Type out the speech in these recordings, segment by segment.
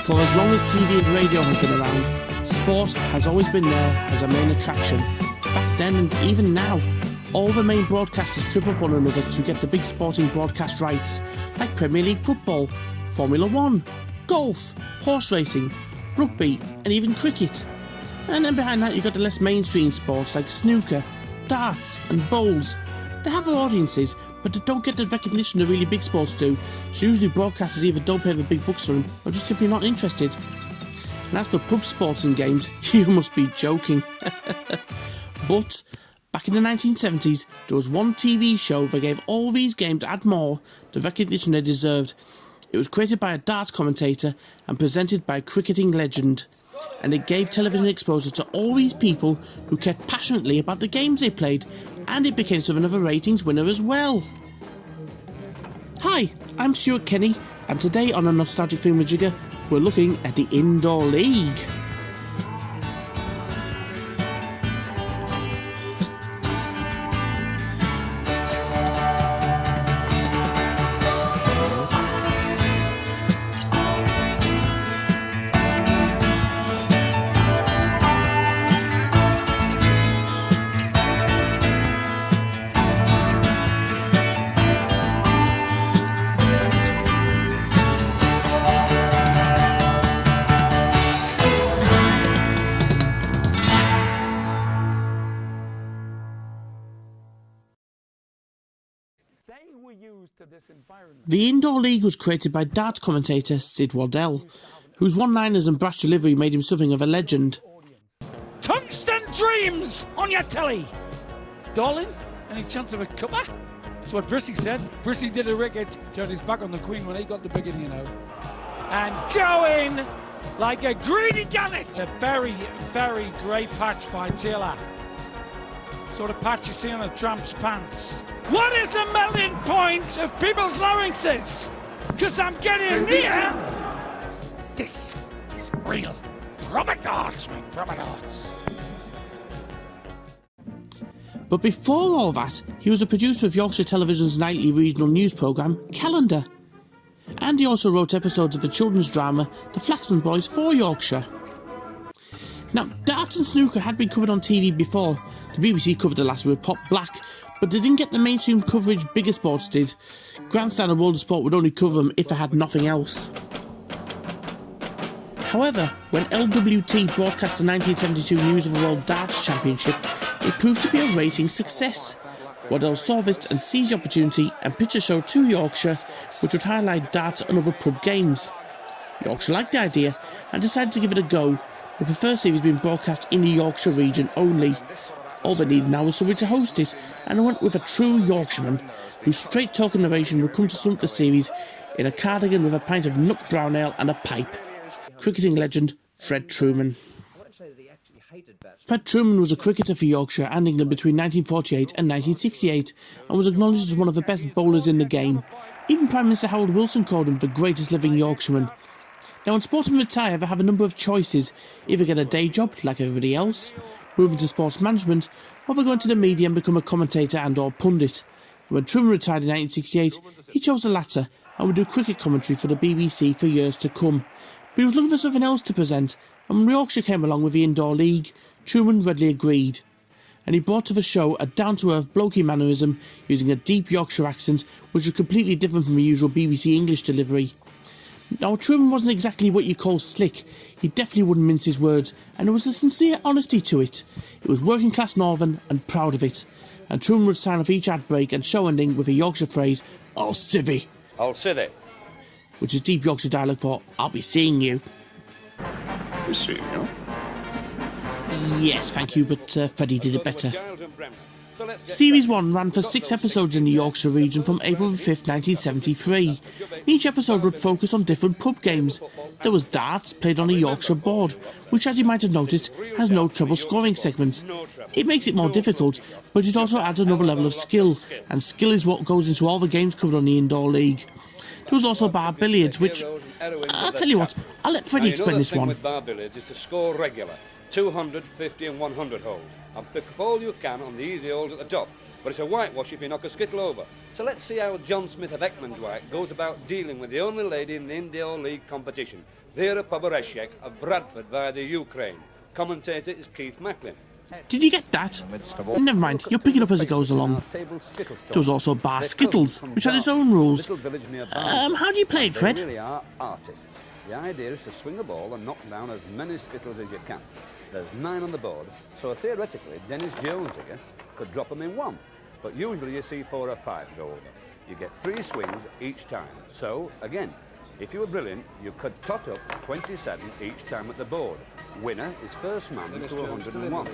For as long as TV and radio have been around, sport has always been there as a main attraction. Back then and even now, all the main broadcasters trip up one another to get the big sporting broadcast rights, like Premier League football, Formula 1, golf, horse racing, rugby and even cricket. And then behind that you've got the less mainstream sports like snooker, darts and bowls. They have their audiences, but they don't get the recognition the really big sports do, so usually broadcasters either don't pay the big bucks for them or just simply not interested. And as for pub sports and games, you must be joking. But back in the 1970s, there was one TV show that gave all these games and more the recognition they deserved. It was created by a darts commentator and presented by a cricketing legend. And it gave television exposure to all these people who cared passionately about the games they played, and it became something of a ratings winner as well. Hi, I'm Stuart Kenny, and today on a Nostalgic Thingummyjigger, we're looking at the Indoor League. The Indoor League was created by darts commentator Sid Waddell, whose one-liners and brash delivery made him something of a legend. Tungsten dreams on your telly! Darling, any chance of a cuppa? That's what Brissy said. Brissy did a ricket, turned his back on the Queen when he got the biggin, you know. And going like a greedy gannet! A very, very great patch by Taylor. Sort of patch you see on a tramp's pants. What is the melting point of people's larynxes? Because I'm getting near. This is real. Proper darts, mate. Proper darts. But before all that, he was a producer of Yorkshire Television's nightly regional news programme, Calendar. And he also wrote episodes of the children's drama, The Flaxland Boys for Yorkshire. Now, darts and snooker had been covered on TV before. The BBC covered the last with Pop Black, but they didn't get the mainstream coverage bigger sports did. Grandstand and World of Sport would only cover them if they had nothing else. However, when LWT broadcast the 1972 News of the World Darts Championship, it proved to be a racing success. Waddell saw this and seized the opportunity and pitched a show to Yorkshire which would highlight darts and other pub games. Yorkshire liked the idea and decided to give it a go, with the first series being broadcast in the Yorkshire region only. All they needed now was somebody to host it, and I went with a true Yorkshireman, whose straight-talking narration would come to sum up the series in a cardigan with a pint of nut brown ale and a pipe. Cricketing legend Fred Truman. Fred Truman was a cricketer for Yorkshire and England between 1948 and 1968, and was acknowledged as one of the best bowlers in the game. Even Prime Minister Harold Wilson called him the greatest living Yorkshireman. Now, when sportsmen retire, they have a number of choices: either get a day job like everybody else, move into sports management, or they go into the media and become a commentator and or pundit. When Truman retired in 1968, he chose the latter and would do cricket commentary for the BBC for years to come. But he was looking for something else to present, and when Yorkshire came along with the Indoor League, Truman readily agreed. And he brought to the show a down-to-earth blokey mannerism using a deep Yorkshire accent which was completely different from the usual BBC English delivery. Now, Truman wasn't exactly what you call slick. He definitely wouldn't mince his words, and there was a sincere honesty to it. It was working class northern and proud of it. And Truman would sign off each ad break and show ending with a Yorkshire phrase, "I'll civvy," I'll civvy, which is deep Yorkshire dialect for "I'll be seeing you." be seeing you. Yes, thank you, but Freddie did it better. Series 1 ran for 6 episodes in the Yorkshire region from April 5th, 1973. Each episode would focus on different pub games. There was darts, played on a Yorkshire board, which, as you might have noticed, has no treble scoring segments. It makes it more difficult, but it also adds another level of skill, and skill is what goes into all the games covered on the Indoor League. There was also bar billiards, which, I'll tell you what, I'll let Freddie explain this one. With bar billiards is to score regular, 200, 50 and 100 holes, and pick up all you can on the easy holes at the top. But it's a whitewash if you knock a skittle over. So let's see how John Smith of Eckmondwike goes about dealing with the only lady in the Indoor League competition, Vera Poboreshek of Bradford via the Ukraine. Commentator is Keith Macklin. Did you get that? Never mind, you'll pick it up as it goes along. There was also Bar Skittles, which had its own rules. How do you play it, Fred? They really are artists. The idea is to swing a ball and knock down as many skittles as you can. There's 9 on the board, so theoretically Dennis Jones here could drop them in 1. But usually you see 4 or 5 go over. You get 3 swings each time. So, again, if you were brilliant, you could tot up 27 each time at the board. Winner is first man to 101.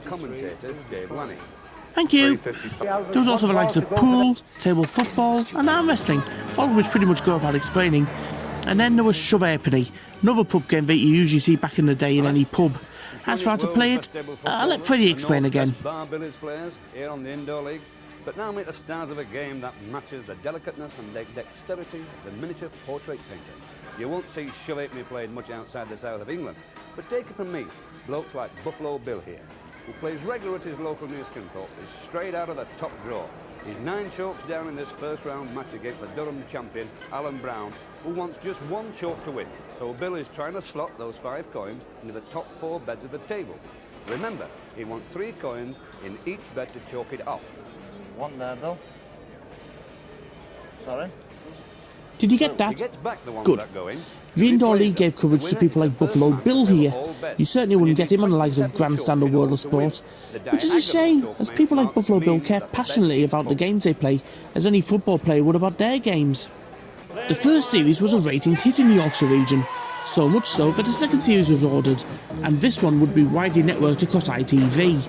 Commentator is Dave Lanning. Thank you. There was also the likes of pool, table football and arm wrestling, all of which pretty much go without explaining. And then there was Shove Halfpenny, another pub game that you usually see back in the day in any pub. As for how to play it, I'll let Freddie explain again. Bar billiards players here on the Indoor League. But now meet the stars of a game that matches the delicateness and the dexterity of the miniature portrait painter. You won't see Shove Halfpenny played much outside the south of England, but take it from me, blokes like Buffalo Bill here, who plays regular at his local near Scunthorpe, is straight out of the top draw. He's 9 chokes down in this first round match against the Durham champion, Alan Brown, who wants just 1 choke to win. So Bill is trying to slot those 5 coins into the top 4 beds of the table. Remember, he wants 3 coins in each bed to choke it off. 1 there, Bill. Sorry. Did you get that? Good. The Indoor League gave coverage to people like Buffalo Bill here. You certainly wouldn't get him on the likes of Grandstand or World of Sport. Which is a shame, as people like Buffalo Bill care passionately about the games they play, as any football player would about their games. The first series was a ratings hit in the Yorkshire region, so much so that the second series was ordered, and this one would be widely networked across ITV.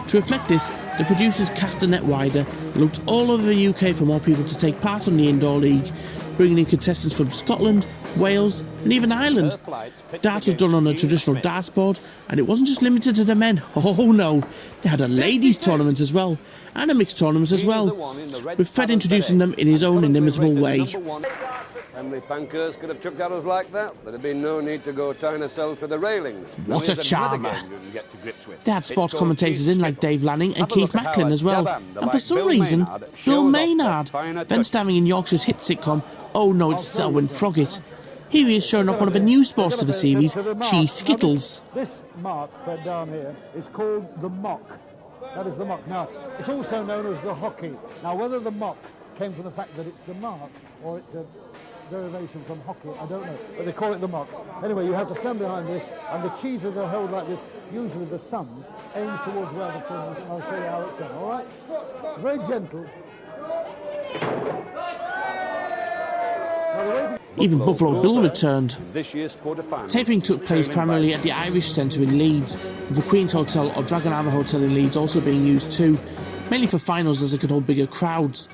To reflect this, the producers cast the net wider and looked all over the UK for more people to take part in the Indoor League, bringing in contestants from Scotland, Wales and even Ireland. Darts was done on a traditional dartsboard, and it wasn't just limited to the men. Oh no, they had a ladies tournament as well, and a mixed tournament as well, with Fred introducing them in his own inimitable way. Henry Pankhurst could have chucked arrows like that. There'd have been no need to go tying herself to the railings. What a charmer. They had sports commentators in like Dave Lanning and Keith Macklin as well. And for some reason, Bill Maynard, then starring in Yorkshire's hit sitcom Oh No, It's Selwyn Froggitt. Here he is showing up one of the new sports to the series, Cheese Skittles. This mark fed down here is called the mock. That is the mock. Now, it's also known as the hockey. Now, whether the mock came from the fact that it's the mark or it's a derivation from hockey, I don't know, but they call it the mock. Anyway, you have to stand behind this, and the cheese that are held like this, usually the thumb, aims towards where the pin is, and I'll show you how it's done, all right? Very gentle. Even Buffalo Bill returned. Taping took place primarily at the Irish Centre in Leeds, with the Queen's Hotel or Dragon Armour Hotel in Leeds also being used too, mainly for finals as it could hold bigger crowds.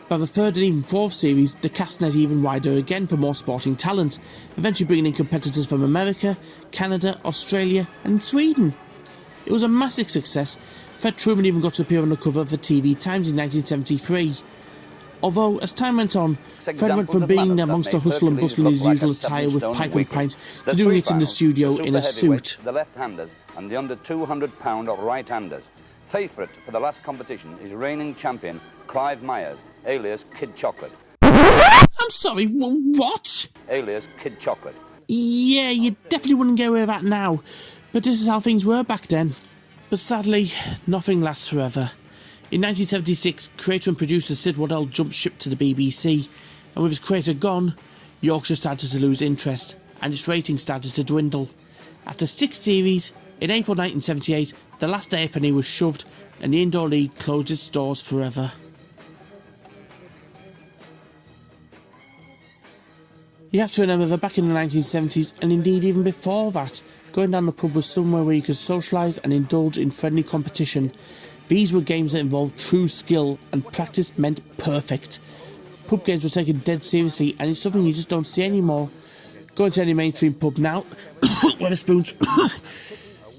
By the 3rd and even 4th series, the cast net even wider again for more sporting talent, eventually bringing in competitors from America, Canada, Australia and Sweden. It was a massive success. Fred Truman even got to appear on the cover of the TV Times in 1973. Although, as time went on, Fred went from being amongst the hustle and bustle in his usual attire with pipe and pint to doing it in the studio in a suit. The left-handers and the under 200-pound right-handers. Favourite for the last competition is reigning champion Clive Myers, alias Kid Chocolate. I'm sorry, what? Alias Kid Chocolate. Yeah, you definitely wouldn't get away with that now, but this is how things were back then. But sadly, nothing lasts forever. In 1976, creator and producer Sid Waddell jumped ship to the BBC, and with his creator gone, Yorkshire started to lose interest, and its ratings started to dwindle. After 6 series, in April 1978, the last halfpenny was shoved, and the Indoor League closed its doors forever. You have to remember that back in the 1970s, and indeed even before that, going down the pub was somewhere where you could socialise and indulge in friendly competition. These were games that involved true skill, and practice meant perfect. Pub games were taken dead seriously, and it's something you just don't see anymore. Going to any mainstream pub now, Wetherspoons,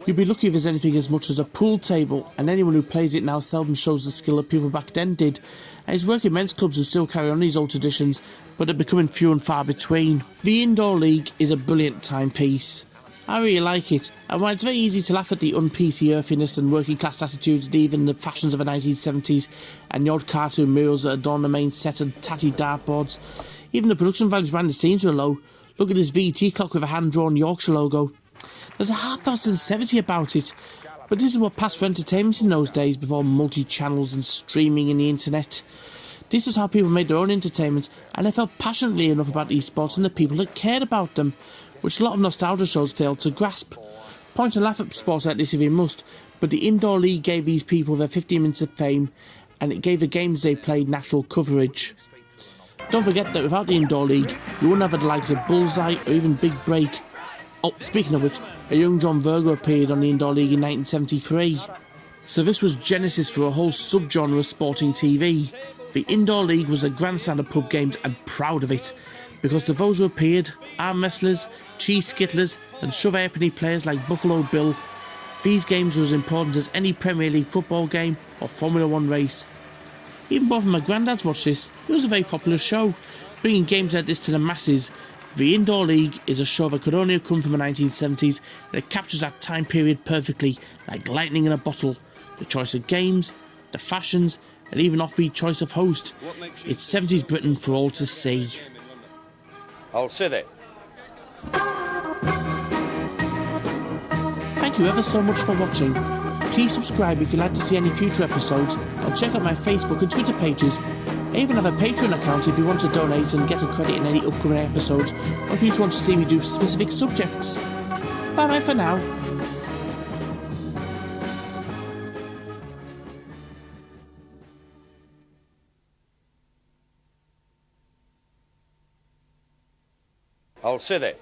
you'd be lucky if there's anything as much as a pool table, and anyone who plays it now seldom shows the skill that people back then did. And it's working men's clubs who still carry on these old traditions, but are becoming few and far between. The Indoor League is a brilliant timepiece. I really like it, and while it's very easy to laugh at the un-PC earthiness and working class attitudes and even the fashions of the 1970s and the odd cartoon murals that adorn the main set and tatty dartboards, even the production values behind the scenes are low. Look at this VT clock with a hand-drawn Yorkshire logo. There's a half-hour sincerity about it, but this is what passed for entertainment in those days before multi-channels and streaming and the internet. This is how people made their own entertainment, and they felt passionately enough about these sports and the people that cared about them, which a lot of nostalgia shows failed to grasp. Point and laugh at sports like this if you must, but the Indoor League gave these people their 15 minutes of fame, and it gave the games they played natural coverage. Don't forget that without the Indoor League, you wouldn't have the likes of Bullseye or even Big Break. Oh, speaking of which, a young John Virgo appeared on the Indoor League in 1973. So this was genesis for a whole subgenre of sporting TV. The Indoor League was a grandstand of pub games, and proud of it, because to those who appeared, arm wrestlers, cheese skittlers and shove halfpenny players like Buffalo Bill, these games were as important as any Premier League football game or Formula 1 race. Even both of my granddads watched this. It was a very popular show, bringing games like this to the masses. The Indoor League is a show that could only have come from the 1970s, and it captures that time period perfectly, like lightning in a bottle. The choice of games, the fashions, and even offbeat choice of host. It's 70s Britain for all to see. Hull City. Thank you ever so much for watching. Please subscribe if you'd like to see any future episodes, and check out my Facebook and Twitter pages. I even have a Patreon account if you want to donate and get a credit in any upcoming episodes, or if you just want to see me do specific subjects. Bye bye for now. Hull City.